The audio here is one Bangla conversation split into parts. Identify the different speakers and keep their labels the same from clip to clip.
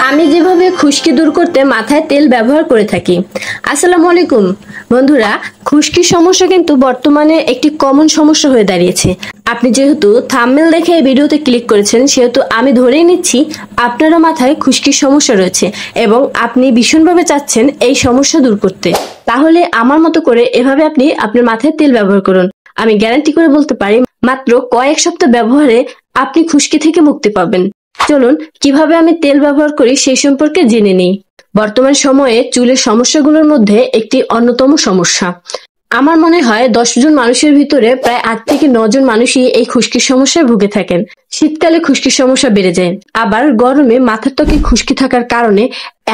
Speaker 1: আমি যেভাবে খুশকি দূর করতে মাথায় তেল ব্যবহার করে থাকি। আসসালামু আলাইকুম বন্ধুরা, খুশকির সমস্যা কিন্তু বর্তমানে একটি কমন সমস্যা হয়ে দাঁড়িয়েছে। আপনি যেহেতু থাম্বনেল দেখে এই ভিডিওতে ক্লিক করেছেন, সেহেতু আমি ধরেই নিচ্ছি আপনারও মাথায় খুশকির সমস্যা রয়েছে এবং আপনি ভীষণভাবে চাচ্ছেন এই সমস্যা দূর করতে। তাহলে আমার মতো করে এভাবে আপনি আপনার মাথায় তেল ব্যবহার করুন। আমি গ্যারান্টি করে বলতে পারি, মাত্র কয়েক সপ্তাহ ব্যবহারে আপনি খুশকি থেকে মুক্তি পাবেন। চলুন কিভাবে আমি তেল ব্যবহার করি সেই সম্পর্কে জেনে নিই। বর্তমান সময়ে চুলের সমস্যাগুলোর মধ্যে একটি অন্যতম সমস্যা। আমার মনে হয় 10 জন মানুষের ভিতরে প্রায় 8 থেকে 9 জন মানুষই এই খুশকির সমস্যায় ভুগে থাকেন। শীতকালে খুশকির সমস্যা বেড়ে যায়, আবার গরমে মাথার ত্বকে খুশকি থাকার কারণে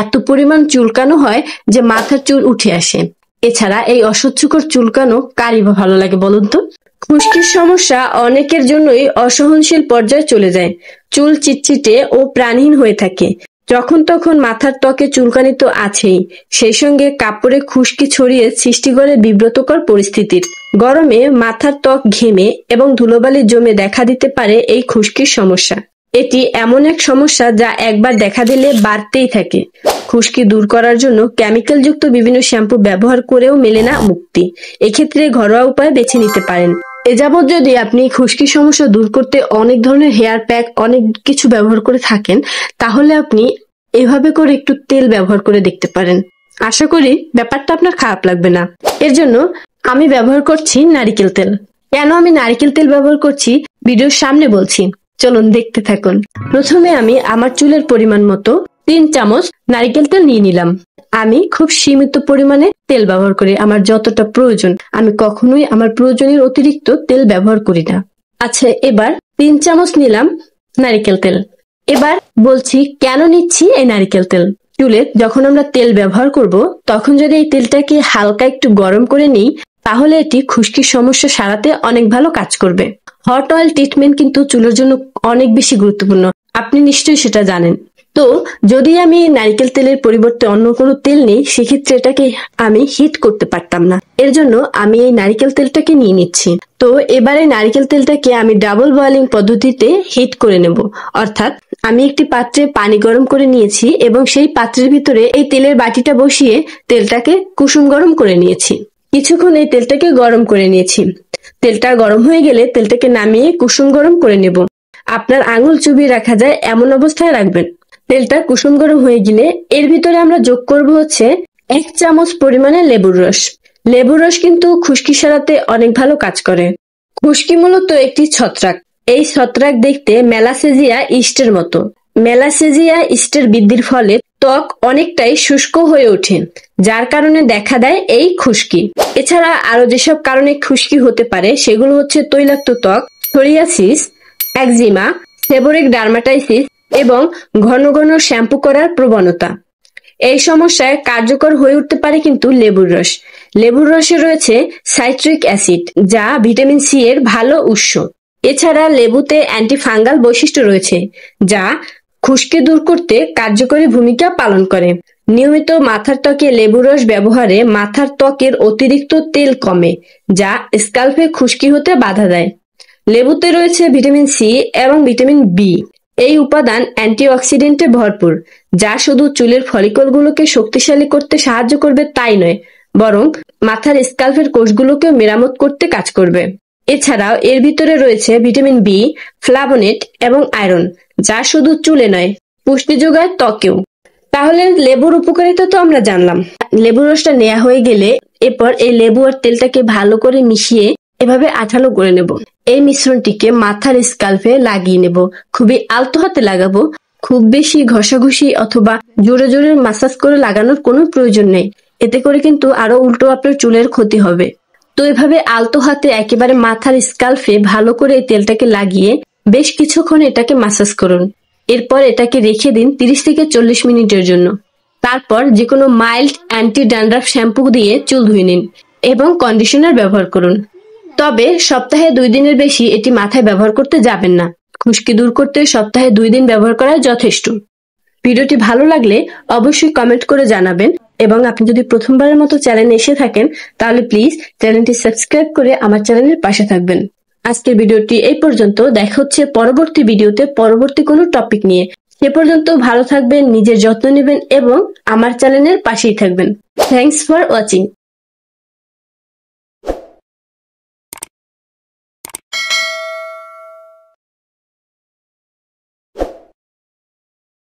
Speaker 1: এত পরিমাণ চুলকানো হয় যে মাথার চুল উঠে আসে। এছাড়া এই অস্বস্তিকর চুলকানো কারই বা ভালো লাগে বলুন তো? খুশকির সমস্যা অনেকের জন্যই অসহনশীল পর্যায়ে চলে যায়। চুল চিটচিটে ও প্রাণহীন হয়ে থাকে। যখন তখন মাথার ত্বকে চুলকানি তো আছেই, সেই সঙ্গে কাপড়ে খুশকি ছড়িয়ে সৃষ্টি করে বিব্রতকর পরিস্থিতির। গরমে মাথার ত্বক ঘেমে এবং ধুলোবালি জমে দেখা দিতে পারে এই খুশকির সমস্যা। এটি এমন এক সমস্যা যা একবার দেখা দিলে বাড়তেই থাকে। খুশকি দূর করার জন্য কেমিক্যাল যুক্ত বিভিন্ন শ্যাম্পু ব্যবহার করেও মেলে না মুক্তি। এক্ষেত্রে ঘরোয়া উপায় বেছে নিতে পারেন। এ যাবৎ যদি আপনি খুশকি সমস্যা দূর করতে অনেক ধরনের হেয়ার প্যাক অনেক কিছু ব্যবহার করে থাকেন, তাহলে আপনি এভাবে করে একটু তেল ব্যবহার করে দেখতে পারেন। আশা করি ব্যাপারটা আপনার খারাপ লাগবে না। এর জন্য আমি ব্যবহার করছি নারিকেল তেল। কেন আমি নারিকেল তেল ব্যবহার করছি ভিডিওর সামনে বলছি, চলুন দেখতে থাকুন। প্রথমে আমি আমার চুলের পরিমাণ মতো 3 চামচ নারিকেল তেল নিয়ে নিলাম। আমি খুব সীমিত পরিমাণে তেল ব্যবহার করি, আমার যতটা প্রয়োজন। আমি কখনোই আমার প্রয়োজনের অতিরিক্ত তেল ব্যবহার করি না। আচ্ছা, এবার 3 চামচ নিলাম নারিকেল তেল। এবার বলছি কেন নিচ্ছি এই নারিকেল তেল। চুলে যখন আমরা তেল ব্যবহার করব, তখন যদি এই তেলটাকে হালকা একটু গরম করে নিই, তাহলে এটি খুশকির সমস্যা সারাতে অনেক ভালো কাজ করবে। হট অয়েল ট্রিটমেন্ট কিন্তু চুলের জন্য অনেক বেশি গুরুত্বপূর্ণ, আপনি নিশ্চয়ই সেটা জানেন। তো যদি আমি নারকেল তেলের পরিবর্তে অন্য কোনো তেল নিই, সেক্ষেত্রে এটাকে আমি হিট করতে পারতাম না। এর জন্য আমি এই নারকেল তেলটাকে নিয়ে নিচ্ছি। তো এবারে নারকেল তেলটাকে আমি ডাবল বয়েলিং পদ্ধতিতে হিট করে নেব। অর্থাৎ আমি একটি পাত্রে পানি গরম করে নিয়েছি এবং সেই পাত্রের ভিতরে এই তেলের বাটিটা বসিয়ে তেলটাকে কুসুম গরম করে নিয়েছি। কিছুক্ষণ এই তেলটাকে গরম করে নিয়েছি। তেলটা গরম হয়ে গেলে তেলটাকে নামিয়ে কুসুম গরম করে নেব। আপনার আঙুল চুবিয়ে রাখা যায় এমন অবস্থায় রাখবেন। তেলটা কুসুম গরম হয়ে গেলে এর ভিতরে আমরা যোগ করব হচ্ছে 1 চামচ পরিমাণে লেবুর রস। লেবুর রস কিন্তু খুশকি সারাতে অনেক ভালো কাজ করে। খুশকি মূলত একটি ছত্রাক। এই ছত্রাক দেখতে মেলাসেজিয়া ইস্টের মতো। মেলাসেজিয়া ইস্টের বৃদ্ধির ফলে ত্বক অনেকটাই শুষ্ক হয়ে ওঠে, যার কারণে দেখা দেয় এই খুশকি। এছাড়া আরো যেসব কারণে খুশকি হতে পারে সেগুলো হচ্ছে তৈলাক্ত ত্বক, সোরিয়াসিস, একজিমা, সেবোরিক ডার্মাটাইটিস এবং ঘন ঘন শ্যাম্পু করার প্রবণতা। এই সমস্যায় কার্যকর হয়ে উঠতে পারে কিন্তু লেবুর রস। লেবুর রসে রয়েছে সাইট্রিক অ্যাসিড, যা ভিটামিন সি এর ভালো উৎস। এছাড়া লেবুতে অ্যান্টিফাঙ্গাল বৈশিষ্ট্য রয়েছে, যা খুশকি দূর করতে কার্যকরী ভূমিকা পালন করে। নিয়মিত মাথার ত্বকে লেবুর রস ব্যবহারে মাথার ত্বকের অতিরিক্ত তেল কমে, যা স্ক্যাল্পে খুশকি হতে বাধা দেয়। লেবুতে রয়েছে ভিটামিন সি এবং ভিটামিন বি। এই উপাদান অ্যান্টিঅক্সিডেন্টে ভরপুর, যা শুধু চুলের ফলিকলগুলোকে শক্তিশালী করতে সাহায্য করবে তাই নয়, বরং মাথার স্ক্যাল্পের কোষগুলোকেও মেরামত করতে কাজ করবে। এছাড়াও এর ভিতরে রয়েছে ভিটামিন বি, ফ্লাভোনেট এবং আয়রন, যা শুধু চুলে নয়, পুষ্টি যোগায় ত্বকেও। তাহলে লেবুর উপকারিতা তো আমরা জানলাম। লেবুর রসটা নেওয়া হয়ে গেলে এরপর এই লেবু আর তেলটাকে ভালো করে মিশিয়ে এভাবে আঠালো করে নেব। এই মিশ্রণটিকে মাথার স্ক্যাল্পে লাগিয়ে নেব। খুবই আলতো হাতে লাগাবো। খুব বেশি ঘষাঘষি অথবা জোরে জোরে মাসাজ করে লাগানোর কোনো প্রয়োজন নেই। এতে করে কিন্তু আরো উল্টো আপনার চুলের ক্ষতি হবে। তো এভাবে আলতো হাতে একেবারে মাথার স্ক্যাল্পে ভালো করে এই তেলটাকে লাগিয়ে বেশ কিছুক্ষণ এটাকে মাসাজ করুন। এরপর এটাকে রেখে দিন 30 থেকে 40 মিনিটের জন্য। তারপর যে কোনো মাইল্ড অ্যান্টি ড্যান্ড্রাফ শ্যাম্পু দিয়ে চুল ধুয়ে নিন এবং কন্ডিশনার ব্যবহার করুন। তবে সপ্তাহে 2 দিনের বেশি এটি মাথায় ব্যবহার করতে যাবেন না। খুশকি দূর করতে সপ্তাহে 2 দিন ব্যবহার করা যথেষ্ট। ভিডিওটি ভালো লাগলে অবশ্যই কমেন্ট করে জানাবেন এবং আপনি যদি প্রথমবারের মতো চ্যানেলে এসে থাকেন, তাহলে প্লিজ চ্যানেলটি সাবস্ক্রাইব করে আমার চ্যানেলের পাশে থাকবেন। আজকের ভিডিওটি এই পর্যন্ত। দেখা হচ্ছে পরবর্তী ভিডিওতে পরবর্তী কোনো টপিক নিয়ে। সে পর্যন্ত ভালো থাকবেন, নিজের যত্ন নেবেন এবং আমার চ্যানেলের পাশেই থাকবেন। Thanks for watching.